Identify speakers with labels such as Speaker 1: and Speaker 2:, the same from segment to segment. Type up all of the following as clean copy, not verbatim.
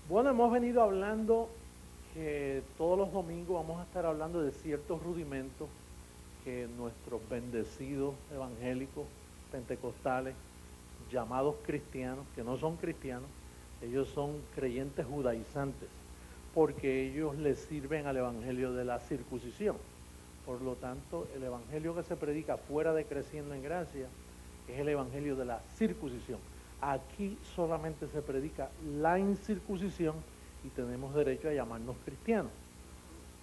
Speaker 1: Bueno, hemos venido hablando que todos los domingos vamos a estar hablando de ciertos rudimentos que nuestros bendecidos evangélicos, pentecostales, llamados cristianos, que no son cristianos, ellos son creyentes judaizantes, porque ellos les sirven al evangelio de la circuncisión. Por lo tanto, el evangelio que se predica fuera de Creciendo en Gracia es el evangelio de la circuncisión. Aquí solamente se predica la incircuncisión y tenemos derecho a llamarnos cristianos.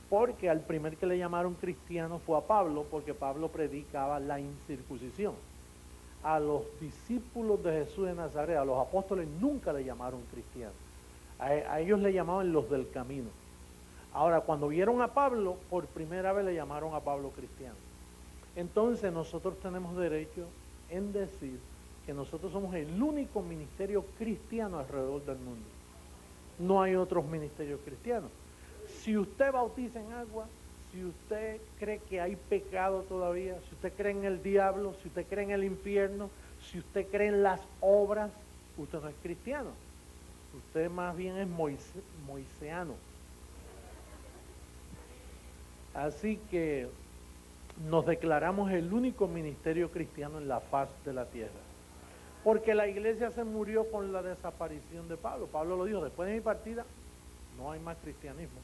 Speaker 1: Porque al primer que le llamaron cristiano fue a Pablo, porque Pablo predicaba la incircuncisión. A los discípulos de Jesús de Nazaret, a los apóstoles, nunca le llamaron cristianos. A ellos le llamaban los del camino. Ahora, cuando vieron a Pablo, por primera vez le llamaron a Pablo cristiano. Entonces nosotros tenemos derecho en decir que nosotros somos el único ministerio cristiano alrededor del mundo. No hay otros ministerios cristianos. Si usted bautiza en agua, si usted cree que hay pecado todavía, si usted cree en el diablo, si usted cree en el infierno, si usted cree en las obras, usted no es cristiano. Usted más bien es moiseano. Así que nos declaramos el único ministerio cristiano en la faz de la tierra. Porque la iglesia se murió con la desaparición de Pablo. Pablo lo dijo, después de mi partida no hay más cristianismo.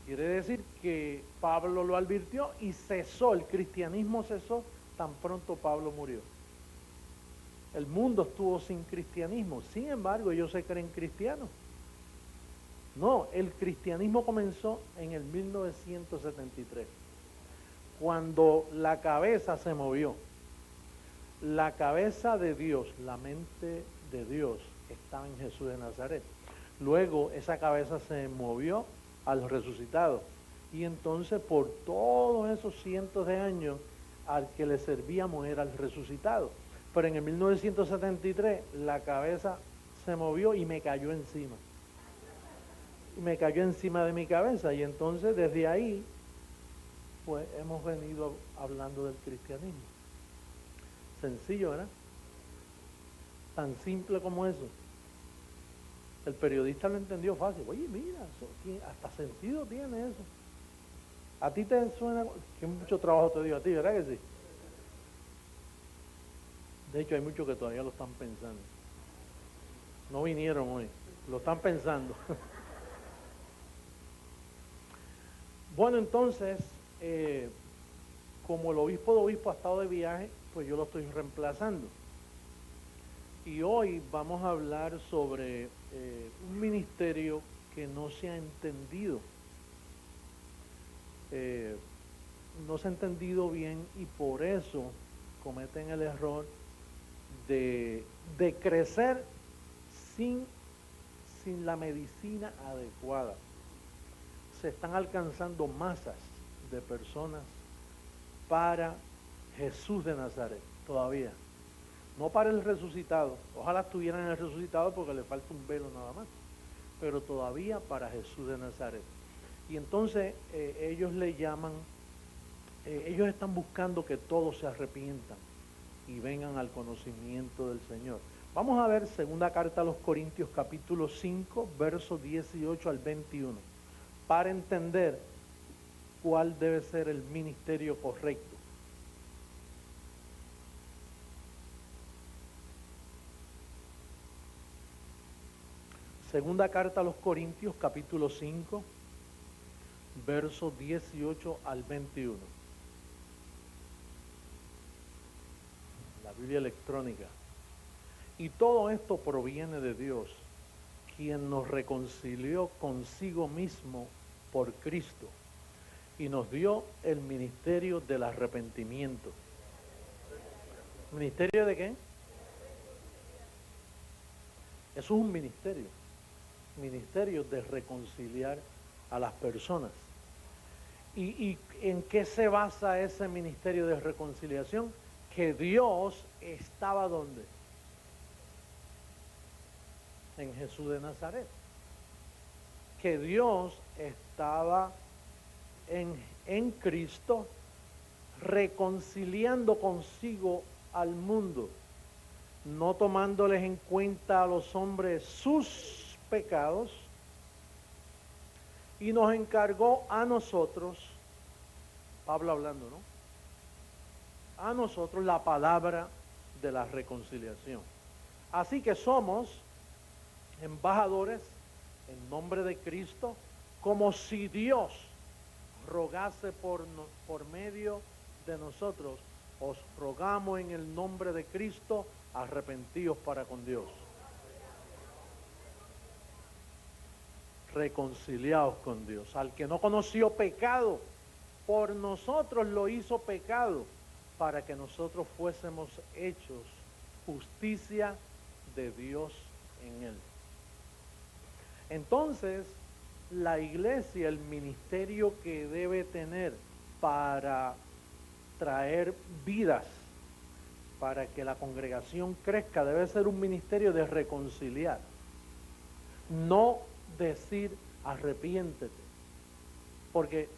Speaker 1: Quiere decir que Pablo lo advirtió y cesó, el cristianismo cesó tan pronto Pablo murió. El mundo estuvo sin cristianismo, sin embargo ellos se creen cristianos. No, el cristianismo comenzó en el 1973, cuando la cabeza se movió. La cabeza de Dios, la mente de Dios, estaba en Jesús de Nazaret. Luego esa cabeza se movió al resucitado. Y entonces por todos esos cientos de años al que le servíamos era el resucitado. Pero en el 1973 la cabeza se movió y me cayó encima. Y me cayó encima de mi cabeza. Y entonces desde ahí pues hemos venido hablando del cristianismo. Sencillo, ¿verdad? Tan simple como eso. El periodista lo entendió fácil. Oye, mira, eso, hasta sentido tiene eso. A ti te suena que mucho trabajo te dio a ti, ¿verdad que sí? De hecho, hay muchos que todavía lo están pensando. No vinieron hoy, lo están pensando. Bueno, entonces, como el obispo de obispo ha estado de viaje, pues yo lo estoy reemplazando. Y hoy vamos a hablar sobre un ministerio que no se ha entendido. No se ha entendido bien y por eso cometen el error de crecer sin la medicina adecuada. Se están alcanzando masas de personas para Jesús de Nazaret, todavía. No para el resucitado, ojalá estuvieran en el resucitado porque le falta un velo nada más, pero todavía para Jesús de Nazaret. Y entonces ellos le llaman, ellos están buscando que todos se arrepientan y vengan al conocimiento del Señor. Vamos a ver segunda carta a los Corintios capítulo 5, versos 18 al 21, para entender cuál debe ser el ministerio correcto. Segunda carta a los Corintios, capítulo 5, versos 18 al 21. La Biblia electrónica. Y todo esto proviene de Dios, quien nos reconcilió consigo mismo por Cristo y nos dio el ministerio del arrepentimiento. ¿Ministerio de qué? Eso es un ministerio. Ministerio de reconciliar a las personas. ¿Y en qué se basa ese ministerio de reconciliación? Que Dios estaba ¿dónde? En Jesús de Nazaret. Que Dios estaba en Cristo reconciliando consigo al mundo, no tomándoles en cuenta a los hombres sus pecados y nos encargó a nosotros, Pablo hablando, ¿no? A nosotros la palabra de la reconciliación. Así que somos embajadores en nombre de Cristo, como si Dios rogase por medio de nosotros. Os rogamos en el nombre de Cristo, arrepentíos para con Dios. Reconciliaos con Dios. Al que no conoció pecado, por nosotros lo hizo pecado, para que nosotros fuésemos hechos justicia de Dios en él. Entonces, la iglesia, el ministerio que debe tener para traer vidas, para que la congregación crezca, debe ser un ministerio de reconciliar. No decir arrepiéntete, porque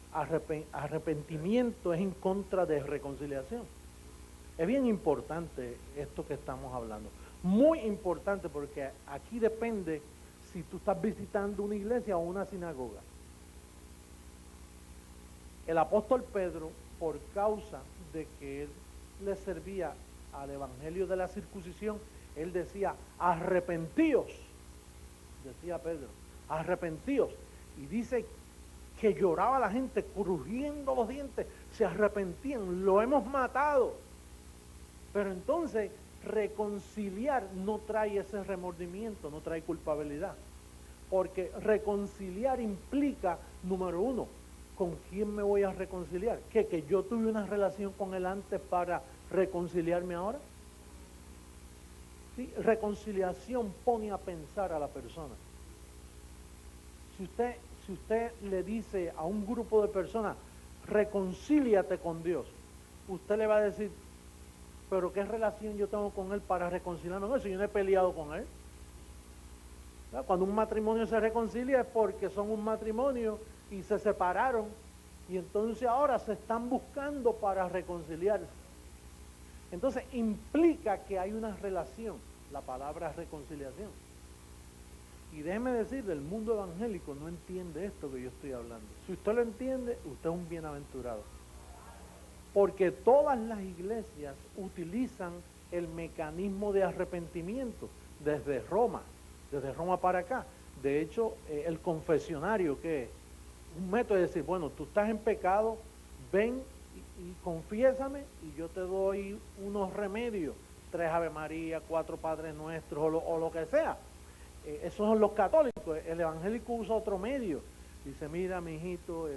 Speaker 1: arrepentimiento es en contra de reconciliación. Es bien importante esto que estamos hablando, muy importante, porque aquí depende si tú estás visitando una iglesia o una sinagoga. El apóstol Pedro, por causa de que él le servía al evangelio de la circuncisión, él decía, arrepentíos, decía Pedro, arrepentíos, y dice que lloraba la gente, crujiendo los dientes, se arrepentían, lo hemos matado. Pero entonces, reconciliar no trae ese remordimiento, no trae culpabilidad. Porque reconciliar implica, número uno, ¿con quién me voy a reconciliar? ¿Que yo tuve una relación con él antes para reconciliarme ahora? ¿Sí? Reconciliación pone a pensar a la persona. Si usted le dice a un grupo de personas, reconcíliate con Dios, usted le va a decir, pero ¿qué relación yo tengo con él para reconciliarme con él? Si yo no he peleado con él. Cuando un matrimonio se reconcilia es porque son un matrimonio y se separaron y entonces ahora se están buscando para reconciliarse. Entonces implica que hay una relación, la palabra reconciliación. Y déjeme decirle, el mundo evangélico no entiende esto que yo estoy hablando. Si usted lo entiende, usted es un bienaventurado. Porque todas las iglesias utilizan el mecanismo de arrepentimiento desde Roma para acá. De hecho, el confesionario, que es un método de decir, bueno, tú estás en pecado, ven y confiésame y yo te doy unos remedios, 3 Ave María, 4 Padres Nuestros o lo que sea. Esos son los católicos. El evangélico usa otro medio. Dice, mira, mi hijito,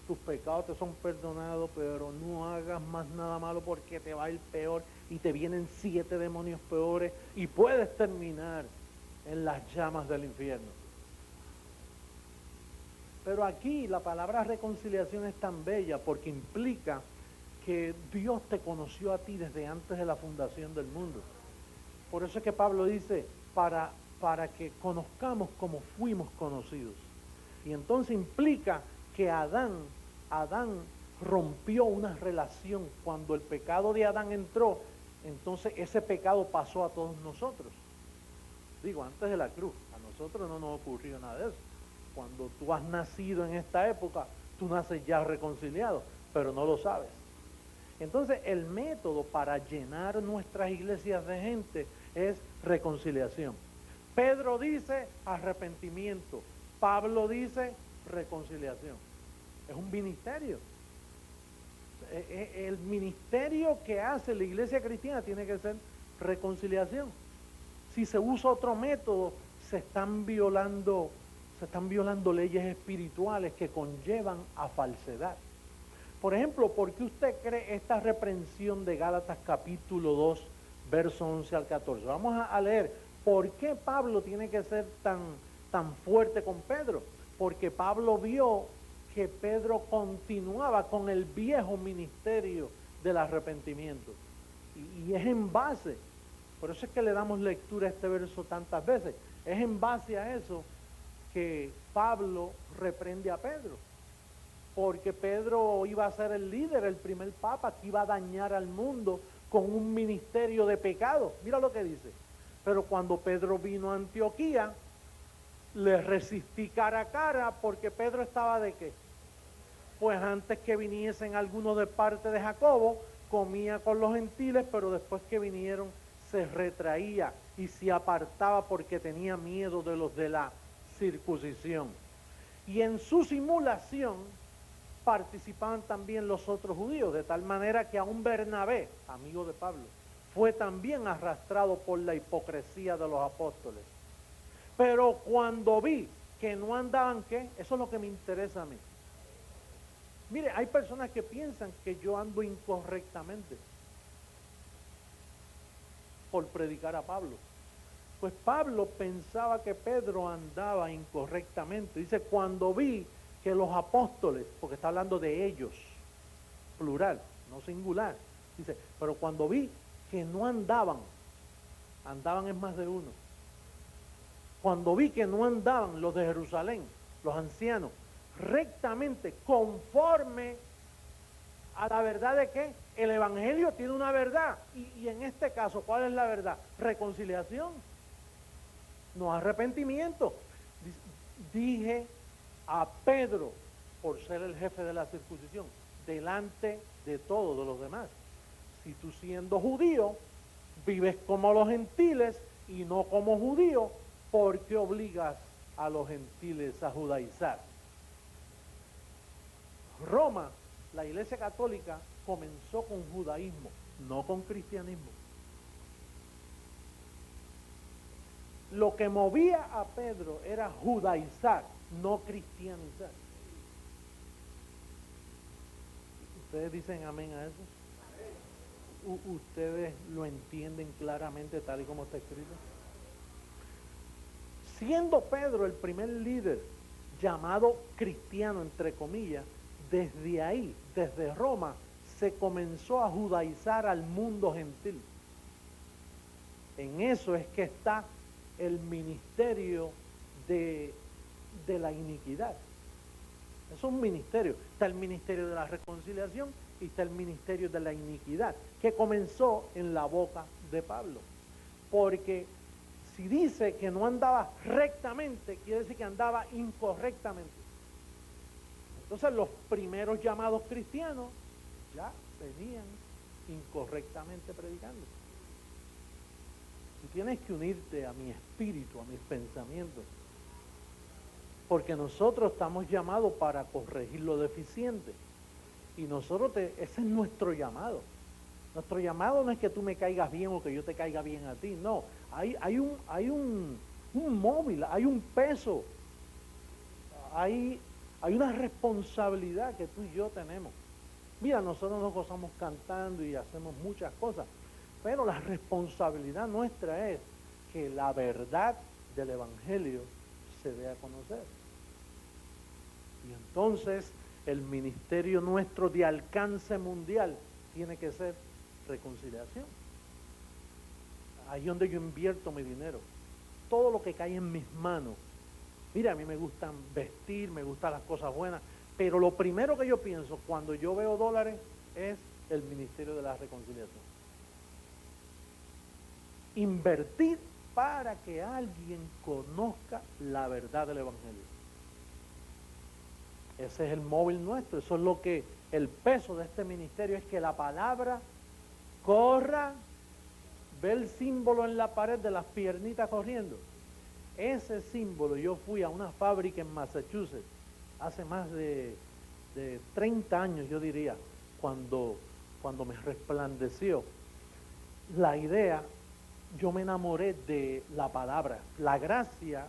Speaker 1: tus pecados te son perdonados, pero no hagas más nada malo porque te va a ir peor y te vienen 7 demonios peores y puedes terminar en las llamas del infierno. Pero aquí la palabra reconciliación es tan bella porque implica que Dios te conoció a ti desde antes de la fundación del mundo. Por eso es que Pablo dice, para que conozcamos como fuimos conocidos. Y entonces implica que Adán rompió una relación. Cuando el pecado de Adán entró, entonces ese pecado pasó a todos nosotros. Digo, antes de la cruz, a nosotros no nos ocurrió nada de eso. Cuando tú has nacido en esta época, tú naces ya reconciliado, pero no lo sabes. Entonces el método para llenar nuestras iglesias de gente es reconciliación. Pedro dice arrepentimiento. Pablo dice reconciliación. Es un ministerio. El ministerio que hace la iglesia cristiana tiene que ser reconciliación. Si se usa otro método, se están violando leyes espirituales que conllevan a falsedad. Por ejemplo, ¿por qué usted cree esta reprensión de Gálatas capítulo 2, verso 11 al 14? Vamos a leer. ¿Por qué Pablo tiene que ser tan fuerte con Pedro? Porque Pablo vio que Pedro continuaba con el viejo ministerio del arrepentimiento. Y es en base, por eso es que le damos lectura a este verso tantas veces, es en base a eso que Pablo reprende a Pedro. Porque Pedro iba a ser el líder, el primer papa que iba a dañar al mundo con un ministerio de pecado. Mira lo que dice. Pero cuando Pedro vino a Antioquía, le resistí cara a cara porque Pedro estaba ¿de qué? Pues antes que viniesen algunos de parte de Jacobo, comía con los gentiles, pero después que vinieron se retraía y se apartaba porque tenía miedo de los de la circuncisión. Y en su simulación participaban también los otros judíos, de tal manera que aún Bernabé, amigo de Pablo, fue también arrastrado por la hipocresía de los apóstoles. Pero cuando vi que no andaban, ¿qué? Eso es lo que me interesa a mí. Mire, hay personas que piensan que yo ando incorrectamente por predicar a Pablo. Pues Pablo pensaba que Pedro andaba incorrectamente. Dice, cuando vi que los apóstoles, porque está hablando de ellos, plural, no singular, dice, pero cuando vi que no andaban es más de uno. Cuando vi que no andaban los de Jerusalén, los ancianos, rectamente, conforme a la verdad de que el evangelio tiene una verdad. Y en este caso, ¿cuál es la verdad? Reconciliación, no arrepentimiento. Dije a Pedro, por ser el jefe de la circuncisión, delante de todos los demás, si tú siendo judío, vives como los gentiles y no como judío, ¿por qué obligas a los gentiles a judaizar? Roma, la Iglesia Católica, comenzó con judaísmo, no con cristianismo. Lo que movía a Pedro era judaizar, no cristianizar. ¿Ustedes dicen amén a eso? ¿Ustedes lo entienden claramente tal y como está escrito? Siendo Pedro el primer líder llamado cristiano, entre comillas, desde ahí, desde Roma, se comenzó a judaizar al mundo gentil. En eso es que está el ministerio de la iniquidad. Es un ministerio. Está el ministerio de la reconciliación y está el ministerio de la iniquidad, que comenzó en la boca de Pablo. Porque si dice que no andaba rectamente, quiere decir que andaba incorrectamente. Entonces los primeros llamados cristianos ya venían incorrectamente predicando. Tú tienes que unirte a mi espíritu, a mis pensamientos, porque nosotros estamos llamados para corregir lo deficiente. Y nosotros, ese es nuestro llamado. Nuestro llamado no es que tú me caigas bien o que yo te caiga bien a ti, no. Hay un móvil, hay un peso, hay una responsabilidad que tú y yo tenemos. Mira, nosotros nos gozamos cantando y hacemos muchas cosas, pero la responsabilidad nuestra es que la verdad del Evangelio se dé a conocer. Y entonces el ministerio nuestro de alcance mundial tiene que ser reconciliación. Ahí es donde yo invierto mi dinero. Todo lo que cae en mis manos. Mira, a mí me gustan vestir, me gustan las cosas buenas, pero lo primero que yo pienso cuando yo veo dólares es el ministerio de la reconciliación. Invertir para que alguien conozca la verdad del Evangelio. Ese es el móvil nuestro, eso es lo que, el peso de este ministerio es que la palabra corra. Ve el símbolo en la pared de las piernitas corriendo. Ese símbolo, yo fui a una fábrica en Massachusetts hace más de 30 años, yo diría, cuando me resplandeció la idea. Yo me enamoré de la palabra, la gracia,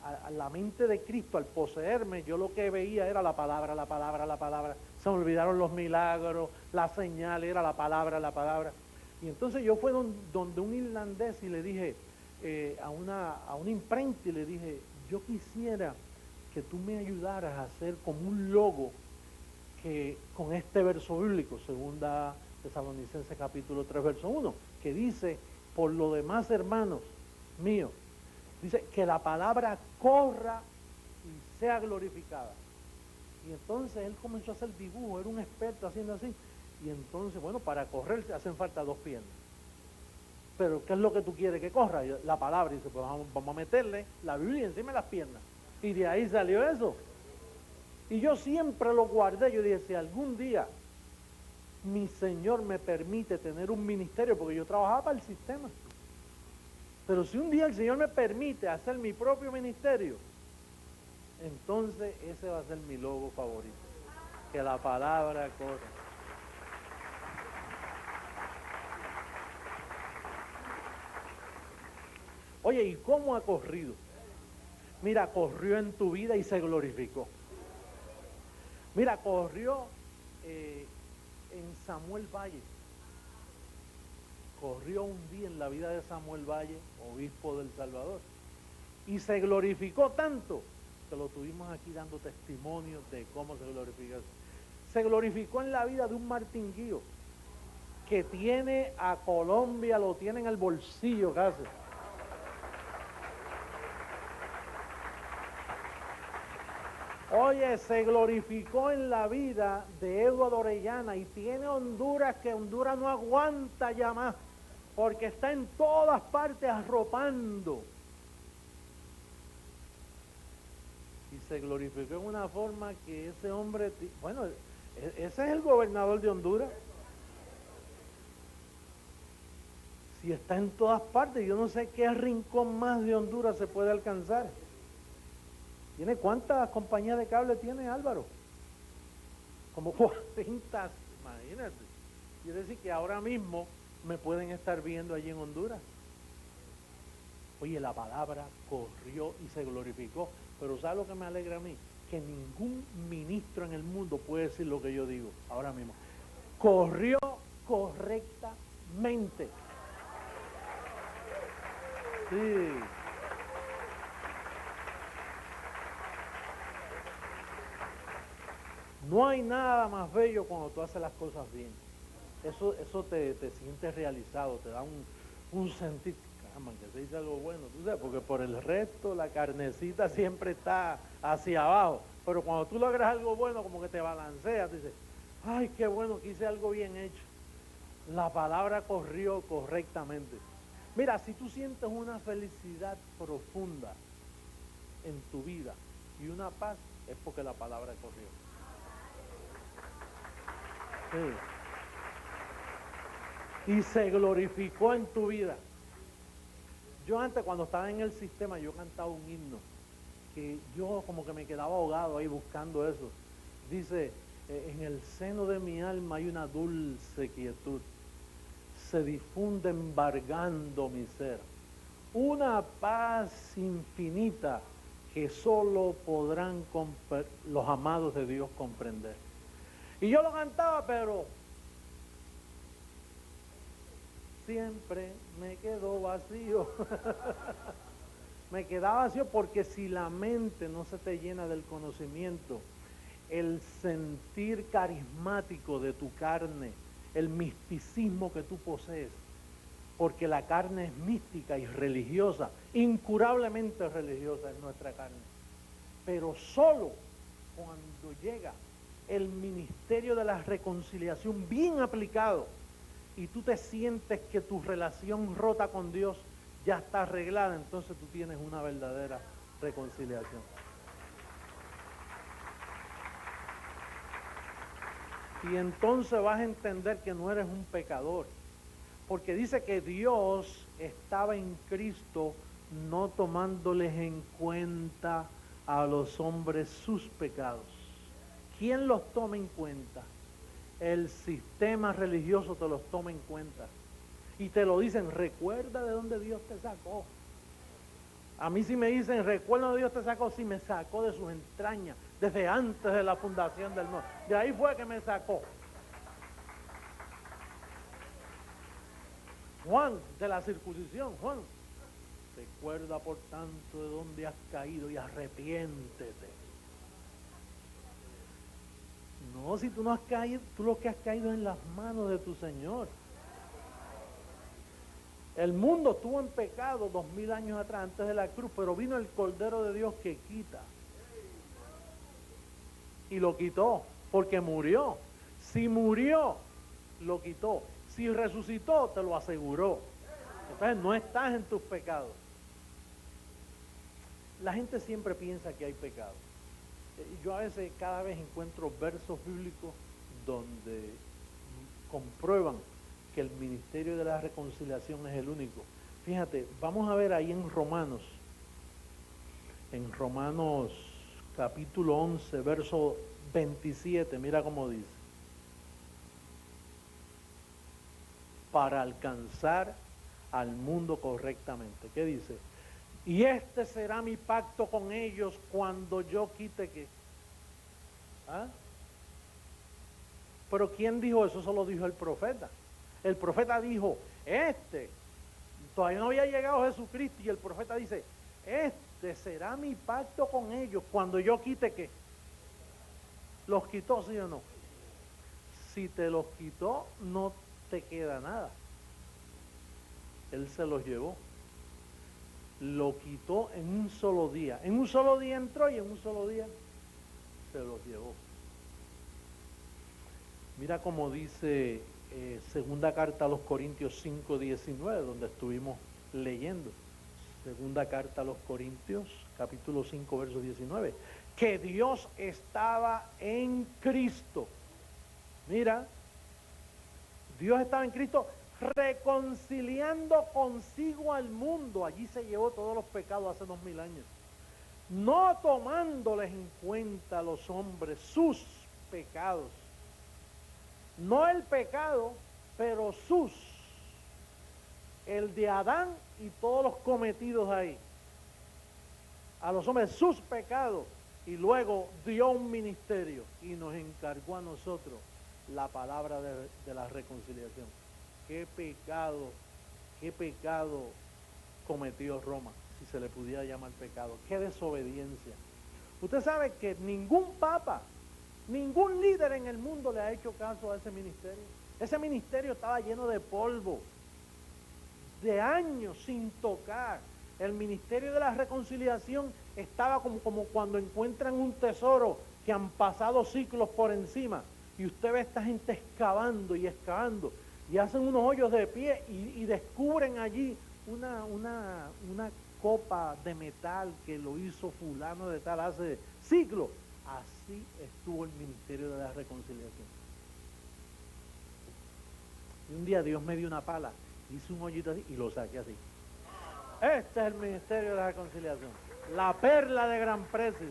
Speaker 1: a la mente de Cristo. Al poseerme, yo lo que veía era la palabra, la palabra, la palabra. Se me olvidaron los milagros, la señal, era la palabra, la palabra. Y entonces yo fui donde un irlandés y le dije, a una imprenta, y le dije, yo quisiera que tú me ayudaras a hacer como un logo que con este verso bíblico, 2 Tesalonicenses capítulo 3, verso 1, que dice, por lo demás, hermanos míos, dice que la palabra corra y sea glorificada. Y entonces él comenzó a hacer dibujo, era un experto haciendo así. Y entonces, bueno, para correr se hacen falta 2 piernas. pero ¿qué es lo que tú quieres que corra? La palabra. Y dice, pues vamos a meterle la Biblia encima de las piernas. Y de ahí salió eso. Y yo siempre lo guardé. Yo dije, si algún día mi Señor me permite tener un ministerio, porque yo trabajaba para el sistema, pero si un día el Señor me permite hacer mi propio ministerio, entonces ese va a ser mi logo favorito. Que la palabra corra. Oye, ¿y cómo ha corrido? Mira, corrió en tu vida y se glorificó. Mira, corrió en Samuel Valle. Corrió un día en la vida de Samuel Valle, obispo del Salvador. Y se glorificó tanto que lo tuvimos aquí dando testimonio de cómo se glorificó. Se glorificó en la vida de un Martín Guío, que tiene a Colombia, lo tiene en el bolsillo casi. Oye, se glorificó en la vida de Eduardo Orellana y tiene Honduras, que Honduras no aguanta ya más, porque está en todas partes arropando. Y se glorificó en una forma que ese hombre, bueno, ese es el gobernador de Honduras. Si está en todas partes, yo no sé qué rincón más de Honduras se puede alcanzar. ¿Tiene cuántas compañías de cable tiene Álvaro? Como 40, imagínate. Quiere decir que ahora mismo me pueden estar viendo allí en Honduras. Oye, la palabra corrió y se glorificó. Pero ¿sabes lo que me alegra a mí? Que ningún ministro en el mundo puede decir lo que yo digo ahora mismo. Corrió correctamente. Sí. No hay nada más bello cuando tú haces las cosas bien. Eso te sientes realizado, te da un sentir, caramba, que se dice algo bueno, tú sabes, porque por el resto la carnecita siempre está hacia abajo. Pero cuando tú logras algo bueno, como que te balanceas, dices, ay, qué bueno que hice algo bien hecho. La palabra corrió correctamente. Mira, si tú sientes una felicidad profunda en tu vida y una paz, es porque la palabra corrió. Sí. Y se glorificó en tu vida. Yo antes, cuando estaba en el sistema, yo cantaba un himno que yo como que me quedaba ahogado ahí buscando eso. Dice, en el seno de mi alma hay una dulce quietud, se difunde embargando mi ser, una paz infinita que solo podrán los amados de Dios comprender. Y yo lo cantaba, pero siempre me quedó vacío. Me quedaba vacío porque si la mente no se te llena del conocimiento, el sentir carismático de tu carne, el misticismo que tú posees, porque la carne es mística y religiosa, incurablemente religiosa es nuestra carne. Pero solo cuando llega el ministerio de la reconciliación bien aplicado y tú te sientes que tu relación rota con Dios ya está arreglada, entonces tú tienes una verdadera reconciliación. Y entonces vas a entender que no eres un pecador, porque dice que Dios estaba en Cristo no tomándoles en cuenta a los hombres sus pecados. ¿Quién los toma en cuenta? El sistema religioso te los toma en cuenta. Y te lo dicen, recuerda de dónde Dios te sacó. A mí si me dicen, recuerda de dónde Dios te sacó, si me sacó de sus entrañas, desde antes de la fundación del mundo. De ahí fue que me sacó. Juan, de la circuncisión, Juan, recuerda por tanto de dónde has caído y arrepiéntete. No, si tú no has caído, tú lo que has caído es en las manos de tu Señor. El mundo estuvo en pecado 2000 años atrás, antes de la cruz, pero vino el Cordero de Dios que quita. Y lo quitó, porque murió. Si murió, lo quitó. Si resucitó, te lo aseguró. Entonces no estás en tus pecados. La gente siempre piensa que hay pecado. Yo a veces cada vez encuentro versos bíblicos donde comprueban que el ministerio de la reconciliación es el único. Fíjate, vamos a ver ahí en Romanos capítulo 11, verso 27, mira cómo dice: para alcanzar al mundo correctamente. ¿Qué dice? Y este será mi pacto con ellos cuando yo quite que... ¿Ah? Pero ¿quién dijo eso? Eso lo dijo el profeta. El profeta dijo, todavía no había llegado Jesucristo, y el profeta dice, este será mi pacto con ellos cuando yo quite que... ¿Los quitó, sí o no? Si te los quitó, no te queda nada. Él se los llevó. Lo quitó en un solo día. En un solo día entró y en un solo día se los llevó. Mira cómo dice segunda carta a los Corintios 5:19, donde estuvimos leyendo. Segunda carta a los Corintios, capítulo 5, verso 19. Que Dios estaba en Cristo. Mira, Dios estaba en Cristo reconciliando consigo al mundo. Allí se llevó todos los pecados hace 2000 años. No tomándoles en cuenta a los hombres sus pecados. No el pecado, pero sus. El de Adán y todos los cometidos ahí. A los hombres sus pecados. Y luego dio un ministerio y nos encargó a nosotros la palabra de la reconciliación. Qué pecado cometió Roma, si se le pudiera llamar pecado. Qué desobediencia. Usted sabe que ningún papa, ningún líder en el mundo le ha hecho caso a ese ministerio. Ese ministerio estaba lleno de polvo, de años sin tocar. El ministerio de la reconciliación estaba como cuando encuentran un tesoro que han pasado siglos por encima, y usted ve a esta gente excavando y excavando, y hacen unos hoyos de pie y descubren allí una copa de metal que lo hizo fulano de tal hace siglos. Así estuvo el ministerio de la reconciliación. Y un día Dios me dio una pala, hice un hoyito así y lo saqué así. Este es el ministerio de la reconciliación, la perla de gran precio.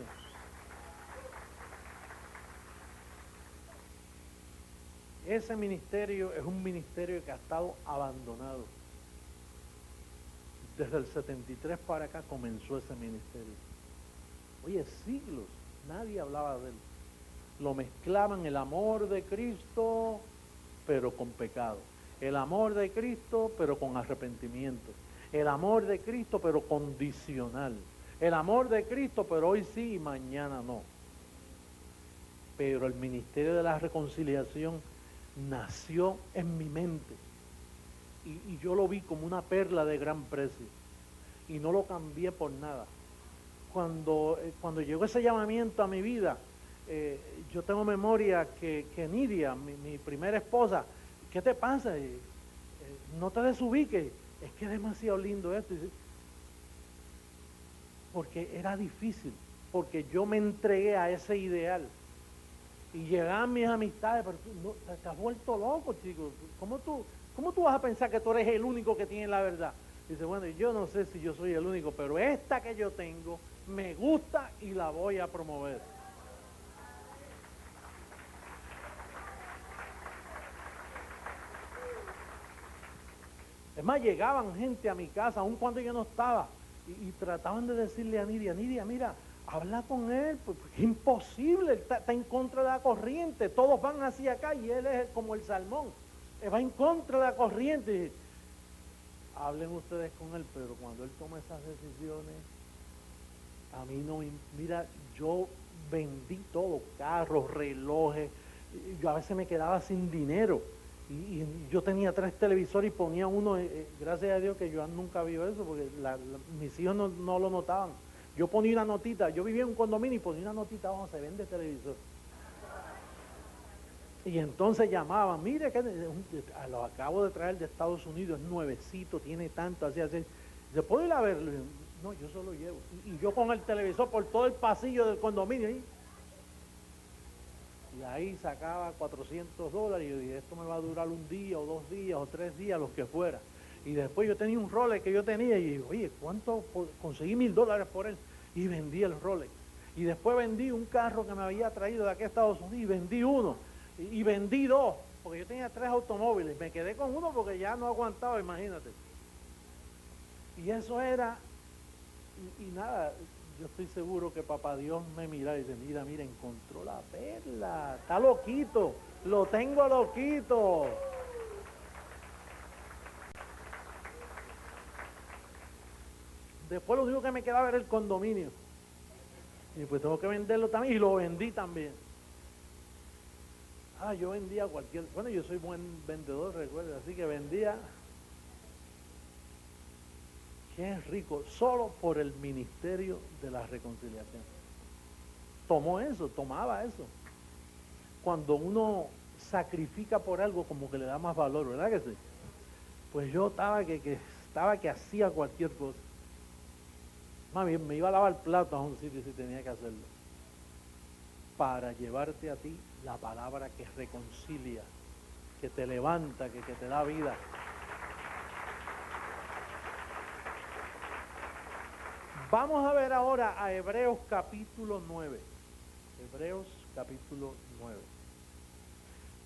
Speaker 1: Ese ministerio es un ministerio que ha estado abandonado. Desde el 73 para acá comenzó ese ministerio. Oye, siglos, nadie hablaba de él. Lo mezclaban el amor de Cristo, pero con pecado. El amor de Cristo, pero con arrepentimiento. El amor de Cristo, pero condicional. El amor de Cristo, pero hoy sí y mañana no. Pero el ministerio de la reconciliación nació en mi mente. Y yo lo vi como una perla de gran precio. Y no lo cambié por nada. Cuando llegó ese llamamiento a mi vida, yo tengo memoria que Nidia, mi primera esposa, ¿qué te pasa? No te desubiques. Es que es demasiado lindo esto. Porque era difícil, porque yo me entregué a ese ideal. Y llegaban mis amistades, pero tú no, te has vuelto loco, chico. ¿Cómo tú vas a pensar que tú eres el único que tiene la verdad? Dice, bueno, yo no sé si yo soy el único, pero esta que yo tengo me gusta y la voy a promover. Es más, llegaban gente a mi casa, aun cuando yo no estaba, y trataban de decirle a Nidia, mira, habla con él, porque es imposible, él está en contra de la corriente, todos van hacia acá y él es como el salmón, va en contra de la corriente. Hablen ustedes con él, pero cuando él toma esas decisiones, a mí no, mira, yo vendí todo, carros, relojes, yo a veces me quedaba sin dinero. Y yo tenía 3 televisores y ponía uno, gracias a Dios que Joan nunca vio eso, porque mis hijos no lo notaban. Yo ponía una notita, yo vivía en un condominio y ponía una notita, se vende televisor. Y entonces llamaban, mire que lo acabo de traer de Estados Unidos, es nuevecito, tiene tanto, así, así. ¿Se puede ir a verlo? No, yo solo llevo. Y yo con el televisor por todo el pasillo del condominio. Y ahí sacaba $400 y yo dije, esto me va a durar un día o 2 días o 3 días, los que fuera. Y después yo tenía un Rolex que yo tenía y digo, oye, ¿cuánto? Conseguí $1000 por él y vendí el Rolex. Y después vendí un carro que me había traído de aquí a Estados Unidos y vendí uno. Y vendí 2, porque yo tenía 3 automóviles. Me quedé con uno porque ya no aguantaba, imagínate. Y eso era, y nada, yo estoy seguro que papá Dios me mira y dice, mira, encontró la perla, está loquito, lo tengo loquito. Después lo único que me quedaba era el condominio. Y pues tengo que venderlo también, y lo vendí también. Yo vendía cualquier, bueno, yo soy buen vendedor, recuerda, así que vendía. Qué rico, solo por el ministerio de la reconciliación. Tomaba eso. Cuando uno sacrifica por algo, como que le da más valor, ¿verdad que sí? Pues yo estaba que hacía cualquier cosa. Mami, me iba a lavar platos a un sitio si tenía que hacerlo. Para llevarte a ti la palabra que reconcilia, que te levanta, que te da vida. Vamos a ver ahora a Hebreos capítulo 9. Hebreos capítulo 9.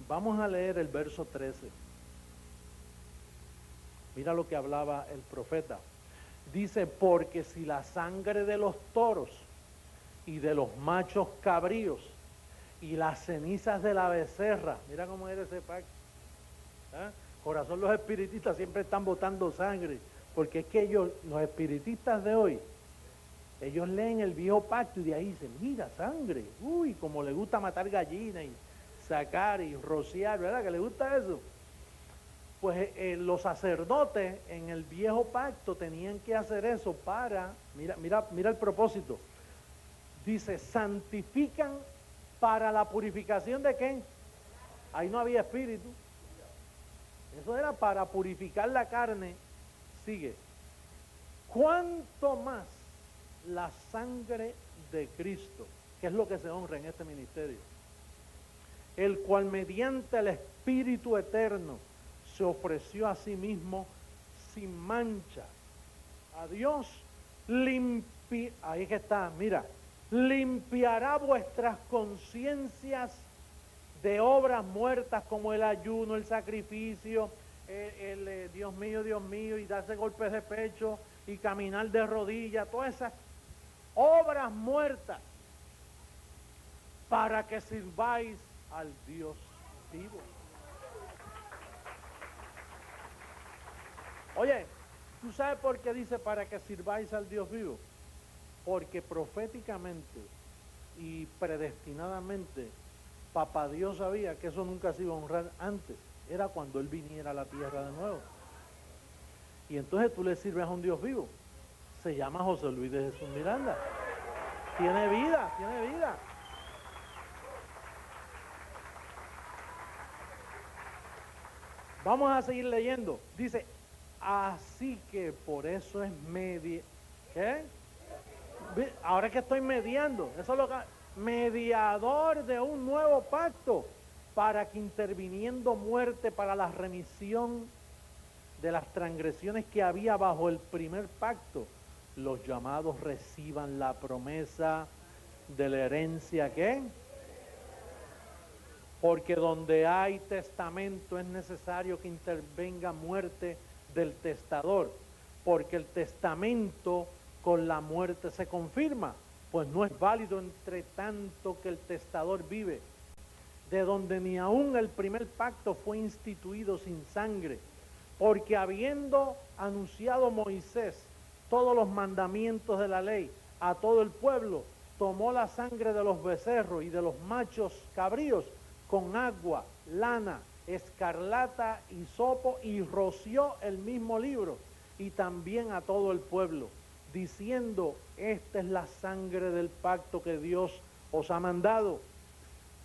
Speaker 1: Vamos a leer el verso 13. Mira lo que hablaba el profeta. Dice, porque si la sangre de los toros y de los machos cabríos y las cenizas de la becerra, mira cómo era ese pacto. Corazón, los espiritistas siempre están botando sangre, porque es que ellos, los espiritistas de hoy, ellos leen el viejo pacto y de ahí dicen, mira, sangre, uy, como le gusta matar gallinas y sacar y rociar, ¿verdad? Que le gusta eso. Pues los sacerdotes en el viejo pacto tenían que hacer eso para, mira el propósito. Dice, santifican para la purificación de ¿qué? Ahí no había espíritu. Eso era para purificar la carne. Sigue. ¿Cuánto más la sangre de Cristo, que es lo que se honra en este ministerio? El cual mediante el Espíritu eterno se ofreció a sí mismo sin mancha a Dios, ahí que está, mira, limpiará vuestras conciencias de obras muertas como el ayuno, el sacrificio, Dios mío, y darse golpes de pecho y caminar de rodillas, todas esas obras muertas, para que sirváis al Dios vivo. Oye, ¿tú sabes por qué dice para que sirváis al Dios vivo? Porque proféticamente y predestinadamente, Papá Dios sabía que eso nunca se iba a honrar antes. Era cuando Él viniera a la tierra de nuevo. Y entonces tú le sirves a un Dios vivo. Se llama José Luis de Jesús Miranda. Tiene vida, tiene vida. Vamos a seguir leyendo. Dice, así que por eso es ¿qué? Ahora que estoy mediando, eso es lo que... mediador de un nuevo pacto, para que interviniendo muerte para la remisión de las transgresiones que había bajo el primer pacto, los llamados reciban la promesa de la herencia, ¿qué? Porque donde hay testamento es necesario que intervenga muerte del testador, porque el testamento con la muerte se confirma, pues no es válido entre tanto que el testador vive, de donde ni aún el primer pacto fue instituido sin sangre, porque habiendo anunciado Moisés todos los mandamientos de la ley a todo el pueblo, tomó la sangre de los becerros y de los machos cabríos con agua, lana, escarlata, hisopo, y roció el mismo libro, y también a todo el pueblo, diciendo, esta es la sangre del pacto que Dios os ha mandado.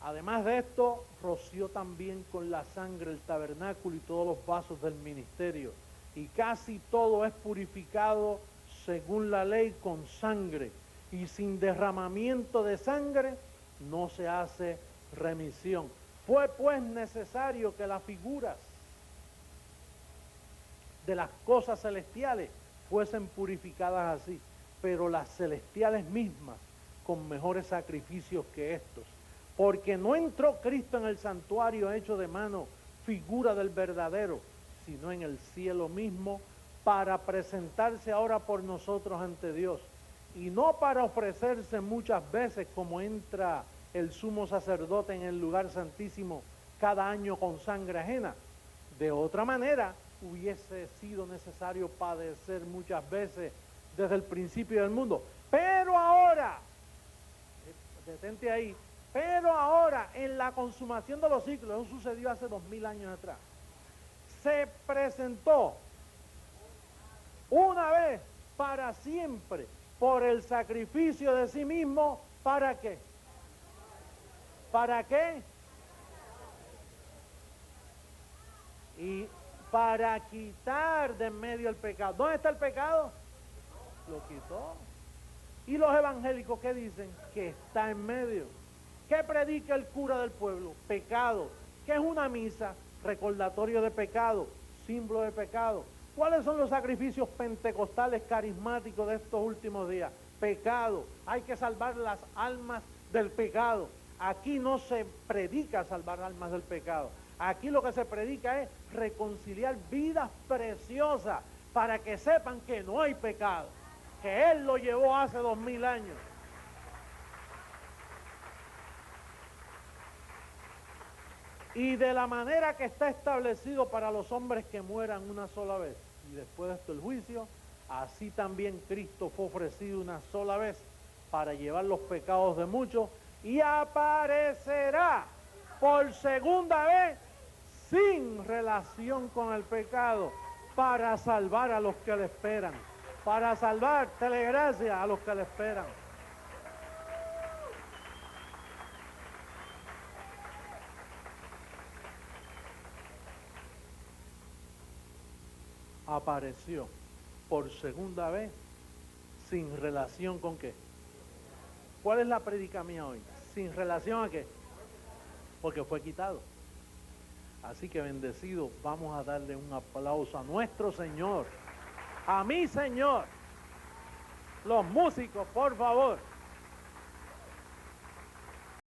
Speaker 1: Además de esto, roció también con la sangre el tabernáculo y todos los vasos del ministerio. Y casi todo es purificado según la ley con sangre. Y sin derramamiento de sangre no se hace remisión. Fue pues necesario que las figuras de las cosas celestiales fuesen purificadas así, pero las celestiales mismas con mejores sacrificios que estos. Porque no entró Cristo en el santuario hecho de mano, figura del verdadero, sino en el cielo mismo, para presentarse ahora por nosotros ante Dios. Y no para ofrecerse muchas veces como entra el sumo sacerdote en el lugar santísimo cada año con sangre ajena. De otra manera, hubiese sido necesario padecer muchas veces desde el principio del mundo. Pero ahora, detente ahí, pero ahora en la consumación de los siglos, eso sucedió hace 2000 años atrás, se presentó una vez para siempre por el sacrificio de sí mismo. ¿Para qué? ¿Para qué? Y para quitar de en medio el pecado. ¿Dónde está el pecado? Lo quitó. ¿Y los evangélicos qué dicen? Que está en medio. ¿Qué predica el cura del pueblo? Pecado. ¿Qué es una misa? Recordatorio de pecado, símbolo de pecado. ¿Cuáles son los sacrificios pentecostales carismáticos de estos últimos días? Pecado. Hay que salvar las almas del pecado. Aquí no se predica salvar almas del pecado. Aquí lo que se predica es reconciliar vidas preciosas para que sepan que no hay pecado, que Él lo llevó hace 2000 años. Y de la manera que está establecido para los hombres que mueran una sola vez y después de esto el juicio, así también Cristo fue ofrecido una sola vez para llevar los pecados de muchos y aparecerá por segunda vez sin relación con el pecado para salvar a los que le esperan, para salvar, dale gracias a los que le esperan. Apareció por segunda vez sin relación con qué. ¿Cuál es la prédica mía hoy? ¿Sin relación a qué? Porque fue quitado. Así que bendecido, vamos a darle un aplauso a nuestro Señor, a mi Señor. Los músicos, por favor.